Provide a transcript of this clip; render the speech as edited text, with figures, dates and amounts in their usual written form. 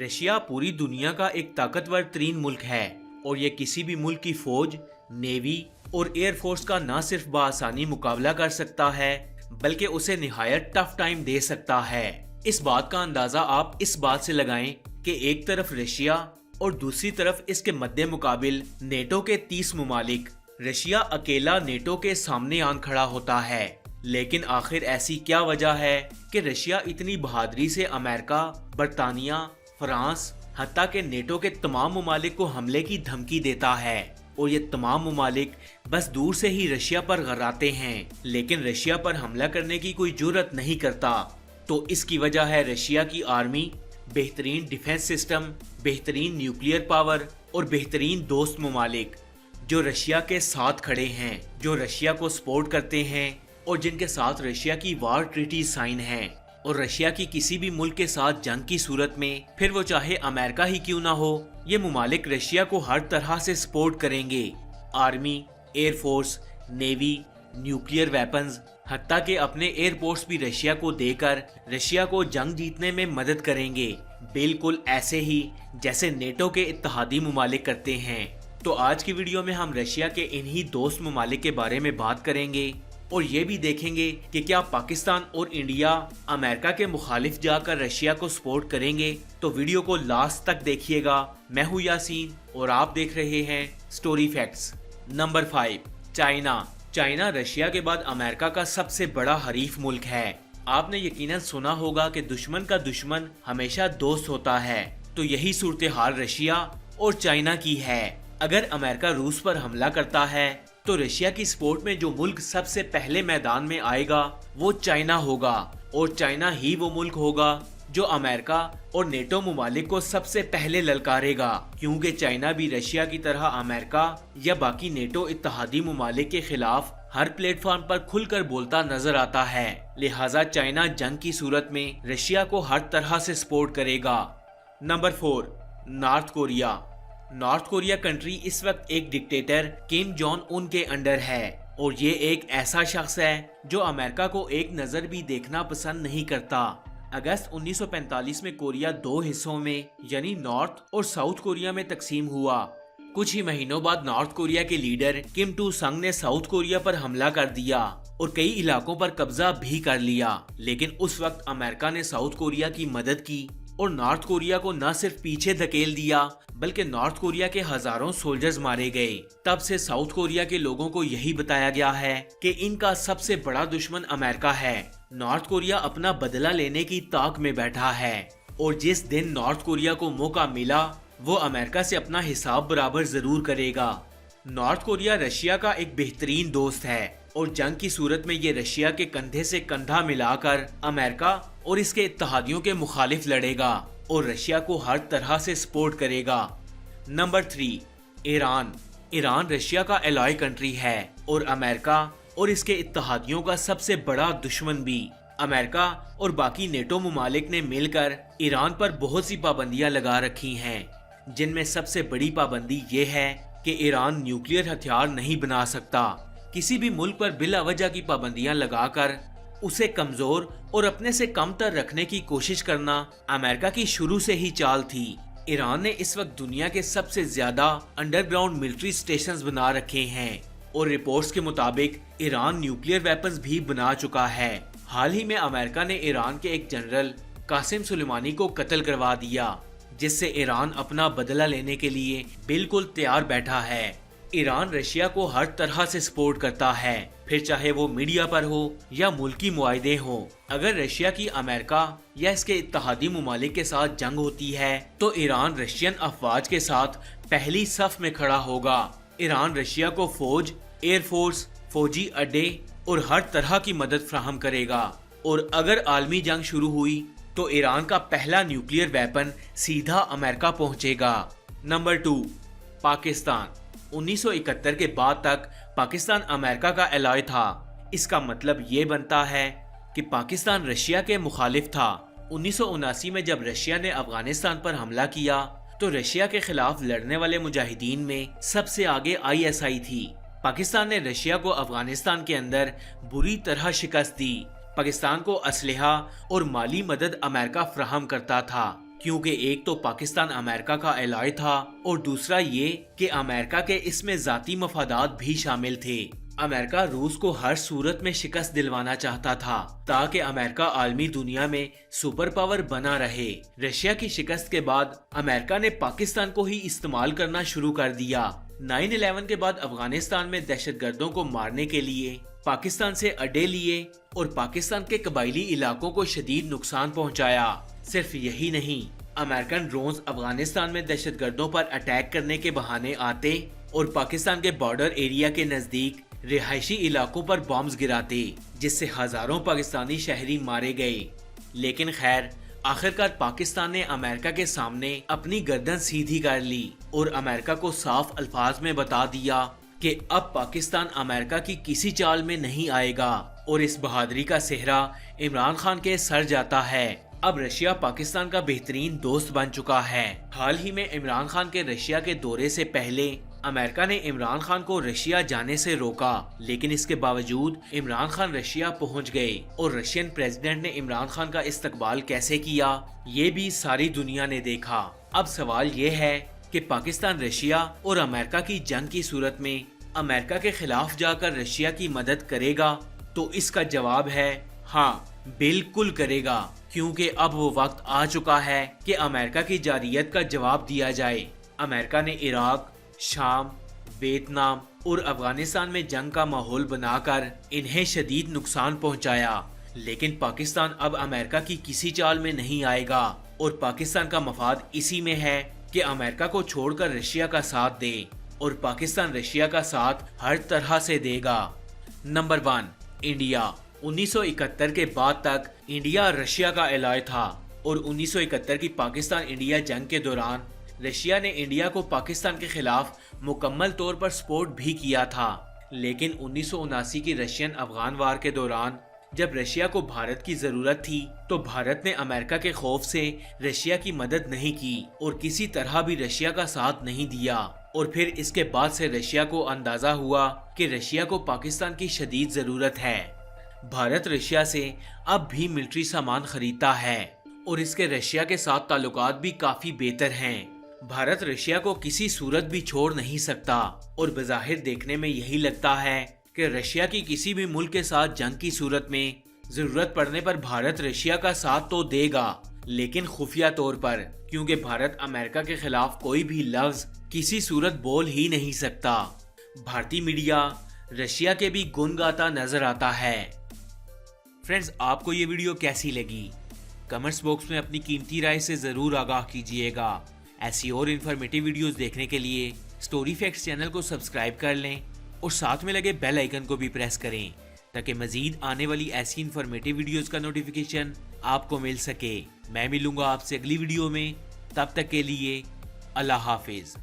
Russia पूरी दुनिया का एक ताकतवर तरीन मुल्क है और ये किसी भी मुल्क की फौज, नेवी और एयर फोर्स का न सिर्फ बआसानी मुकाबला कर सकता है बल्कि उसे निहायत टफ टाइम दे सकता है। इस बात का अंदाजा आप इस बात से लगाएं कि एक तरफ रशिया और दूसरी तरफ इसके मद्दे मुकाबिल नेटो के 30 मुमालिक। रशिया अकेला नेटो के सामने आन खड़ा होता है, लेकिन आखिर ऐसी क्या वजह है कि रशिया इतनी बहादुरी से अमेरिका, बरतानिया, फ्रांस, हत्ता के नेटो के तमाम मुमालिक को हमले की धमकी देता है और ये तमाम मुमालिक बस दूर से ही रशिया पर गर्राते हैं, लेकिन रशिया पर हमला करने की कोई जुर्रत नहीं करता। तो इसकी वजह है रशिया की आर्मी, बेहतरीन डिफेंस सिस्टम, बेहतरीन न्यूक्लियर पावर और बेहतरीन दोस्त मुमालिक जो रशिया के साथ खड़े हैं, जो रशिया को सपोर्ट करते हैं और जिनके साथ रशिया की वार ट्रीटी साइन है। और रशिया की किसी भी मुल्क के साथ जंग की सूरत में, फिर वो चाहे अमेरिका ही क्यों ना हो, ये मुमालिक रशिया को हर तरह से सपोर्ट करेंगे। Army, air force, navy, nuclear weapons, हत्ता के अपने एयरपोर्ट्स भी रशिया को देकर रशिया को जंग जीतने में मदद करेंगे, बिल्कुल ऐसे ही जैसे नेटो के इत्तेहादी मुमालिक करते हैं। तो आज की वीडियो में हम रशिया के इन्हीं दोस्त मुमालिक के बारे में बात करेंगे और ये भी देखेंगे कि क्या पाकिस्तान और इंडिया अमेरिका के मुखालिफ जाकर रशिया को सपोर्ट करेंगे। तो वीडियो को लास्ट तक देखिएगा। मैं हूँ यासीन और आप देख रहे हैं story facts. Number 5, China Russia के बाद अमेरिका का सबसे बड़ा हरीफ मुल्क है। आपने यकीनन सुना होगा कि दुश्मन का दुश्मन हमेशा दोस्त होता है, तो यही सूरत हाल रशिया और चाइना की है। अगर अमेरिका रूस पर हमला करता है तो रशिया की सपोर्ट में जो मुल्क सबसे पहले मैदान में आएगा वो चाइना होगा, और चाइना ही वो मुल्क होगा जो अमेरिका और नेटो मुमालिक को सबसे पहले ललकारेगा, क्योंकि चाइना भी रशिया की तरह अमेरिका या बाकी नेटो इत्तेहादी मुमालिक के खिलाफ हर प्लेटफॉर्म पर खुलकर बोलता नजर आता है। लिहाजा चाइना जंग की सूरत में रशिया को हर तरह से सपोर्ट करेगा। नंबर 4, नॉर्थ कोरिया कंट्री इस वक्त एक डिक्टेटर किम जोंग उन के अंडर है और ये एक ऐसा शख्स है जो अमेरिका को एक नजर भी देखना पसंद नहीं करता। अगस्त 1945 में कोरिया 2 हिस्सों में यानी नॉर्थ और साउथ कोरिया में तकसीम हुआ। कुछ ही महीनों बाद नॉर्थ कोरिया के लीडर किम टू संग ने साउथ कोरिया पर हमला कर दिया और कई इलाकों पर कब्जा भी कर लिया, लेकिन उस वक्त अमेरिका ने साउथ कोरिया की मदद की और नॉर्थ कोरिया को न सिर्फ पीछे धकेल दिया बल्कि नॉर्थ कोरिया के हजारों सोल्जर्स मारे गए। तब से साउथ कोरिया के लोगों को यही बताया गया है कि इनका सबसे बड़ा दुश्मन अमेरिका है। नॉर्थ कोरिया अपना बदला लेने की ताक में बैठा है और जिस दिन नॉर्थ कोरिया को मौका मिला वो अमेरिका से अपना हिसाब बराबर जरूर करेगा। नॉर्थ कोरिया रशिया का एक बेहतरीन दोस्त है और जंग की सूरत में ये रशिया के कंधे से कंधा मिलाकर अमेरिका और इसके इत्तेहादियों के मुखालिफ लड़ेगा और रशिया को हर तरह से सपोर्ट करेगा। नंबर 3, ईरान रशिया का एलॉय कंट्री है और अमेरिका और इसके इत्तेहादियों का सबसे बड़ा दुश्मन भी। अमेरिका और बाकी नेटो मुमालिक ने मिलकर ईरान पर बहुत सी पाबंदियां लगा रखी हैं, जिनमें सबसे बड़ी पाबंदी ये है कि ईरान न्यूक्लियर हथियार नहीं बना सकता। किसी भी मुल्क पर बिला वजह की पाबंदियां लगाकर उसे कमजोर और अपने से कमतर रखने की कोशिश करना अमेरिका की शुरू से ही चाल थी। ईरान ने इस वक्त दुनिया के सबसे ज्यादा अंडरग्राउंड मिलिट्री स्टेशंस बना रखे हैं और रिपोर्ट्स के मुताबिक ईरान न्यूक्लियर वेपन्स भी बना चुका है। हाल ही में अमेरिका ने ईरान के एक जनरल कासिम सुलेमानी को कत्ल करवा दिया, जिससे ईरान अपना बदला लेने के लिए बिल्कुल तैयार बैठा है। ईरान रशिया को हर तरह से सपोर्ट करता है, फिर चाहे वो मीडिया पर हो या मुल्की मुआहदे हो। अगर रशिया की अमेरिका या इसके इत्तेहादी मुमालिक के साथ जंग होती है तो ईरान रशियन अफवाज के साथ पहली सफ में खड़ा होगा। ईरान रशिया को फौज, एयरफोर्स, फौजी अड्डे और हर तरह की मदद फ्राहम करेगा और अगर आलमी जंग शुरू हुई तो ईरान का पहला न्यूक्लियर वेपन सीधा अमेरिका पहुंचेगा। नंबर 2, पाकिस्तान 1971 के बाद तक पाकिस्तान अमेरिका का एलॉय था। इसका मतलब ये बनता है कि पाकिस्तान रशिया के मुखालिफ था। 1979 में जब रशिया ने अफगानिस्तान पर हमला किया तो रशिया के खिलाफ लड़ने वाले मुजाहिदीन में सबसे आगे ISI थी। पाकिस्तान ने रशिया को अफगानिस्तान के अंदर बुरी तरह शिकस्त दी। पाकिस्तान को असलहा और माली मदद अमेरिका फ्राहम करता था। کیونکہ ایک تو پاکستان امریکہ کا الائے تھا اور دوسرا یہ کہ امریکہ کے اس میں ذاتی مفادات بھی شامل تھے۔ امریکہ روس کو ہر صورت میں شکست دلوانا چاہتا تھا تاکہ امریکہ عالمی دنیا میں سپر پاور بنا رہے۔ رشیا کی شکست کے بعد امریکہ نے پاکستان کو ہی استعمال کرنا شروع کر دیا۔ 9/11 کے بعد افغانستان میں دہشت گردوں کو مارنے کے لیے پاکستان سے اڈے لیے اور پاکستان کے قبائلی علاقوں کو شدید نقصان پہنچایا۔ صرف یہی نہیں، امریکن ڈرونز افغانستان میں دہشت گردوں پر اٹیک کرنے کے بہانے آتے اور پاکستان کے بارڈر ایریا کے نزدیک رہائشی علاقوں پر بامز گراتے، جس سے ہزاروں پاکستانی شہری مارے گئے۔ لیکن خیر، آخرکار پاکستان نے امریکہ کے سامنے اپنی گردن سیدھی کر لی اور امریکہ کو صاف الفاظ میں بتا دیا کہ اب پاکستان امریکہ کی کسی چال میں نہیں آئے گا اور اس بہادری کا صحرا عمران خان کے سر جاتا ہے۔ اب رشیا پاکستان کا بہترین دوست بن چکا ہے۔ حال ہی میں عمران خان کے رشیا کے دورے سے پہلے امریکہ نے عمران خان کو رشیا جانے سے روکا، لیکن اس کے باوجود عمران خان رشیا پہنچ گئے اور رشین پریزیڈنٹ نے عمران خان کا استقبال کیسے کیا یہ بھی ساری دنیا نے دیکھا۔ اب سوال یہ ہے کہ پاکستان رشیا اور امریکہ کی جنگ کی صورت میں امریکہ کے خلاف جا کر رشیا کی مدد کرے گا؟ تو اس کا جواب ہے ہاں، بالکل کرے گا، کیونکہ اب وہ وقت آ چکا ہے کہ امریکہ کی جارحیت کا جواب دیا جائے۔ امریکہ نے عراق، شام، ویتنام اور افغانستان میں جنگ کا ماحول بنا کر انہیں شدید نقصان پہنچایا، لیکن پاکستان اب امریکہ کی کسی چال میں نہیں آئے گا اور پاکستان کا مفاد اسی میں ہے کہ امریکہ کو چھوڑ کر رشیا کا ساتھ دے، اور پاکستان رشیا کا ساتھ ہر طرح سے دے گا۔ Number 1، India. 1971 کے بعد تک انڈیا رشیا کا الائے تھا اور 1971 کی پاکستان انڈیا جنگ کے دوران رشیا نے انڈیا کو پاکستان کے خلاف مکمل طور پر سپورٹ بھی کیا تھا۔ لیکن 1979 کی رشین افغان وار کے دوران جب رشیا کو بھارت کی ضرورت تھی تو بھارت نے امریکہ کے خوف سے رشیا کی مدد نہیں کی اور کسی طرح بھی رشیا کا ساتھ نہیں دیا، اور پھر اس کے بعد سے رشیا کو اندازہ ہوا کہ رشیا کو پاکستان کی شدید ضرورت ہے۔ بھارت رشیا سے اب بھی ملٹری سامان خریدتا ہے اور اس کے رشیا کے ساتھ تعلقات بھی کافی بہتر ہیں۔ بھارت رشیا کو کسی صورت بھی چھوڑ نہیں سکتا اور بظاہر دیکھنے میں یہی لگتا ہے کہ رشیا کی کسی بھی ملک کے ساتھ جنگ کی صورت میں ضرورت پڑنے پر بھارت رشیا کا ساتھ تو دے گا، لیکن خفیہ طور پر، کیونکہ بھارت امریکہ کے خلاف کوئی بھی لفظ کسی صورت بول ہی نہیں سکتا۔ بھارتی میڈیا رشیا کے بھی گن گاتا نظر آتا ہے۔ فرینڈز، آپ کو یہ ویڈیو کیسی لگی؟ کمنٹس باکس میں اپنی قیمتی رائے سے ضرور آگاہ کیجیے گا۔ ایسی اور انفارمیٹیو ویڈیوز دیکھنے کے لیے سٹوری فیکٹس چینل کو سبسکرائب کر لیں اور ساتھ میں لگے بیل آئیکن کو بھی پریس کریں تاکہ مزید آنے والی ایسی انفارمیٹیو ویڈیوز کا نوٹیفیکیشن آپ کو مل سکے۔ میں ملوں گا آپ سے اگلی ویڈیو میں، تب تک کے لیے اللہ حافظ۔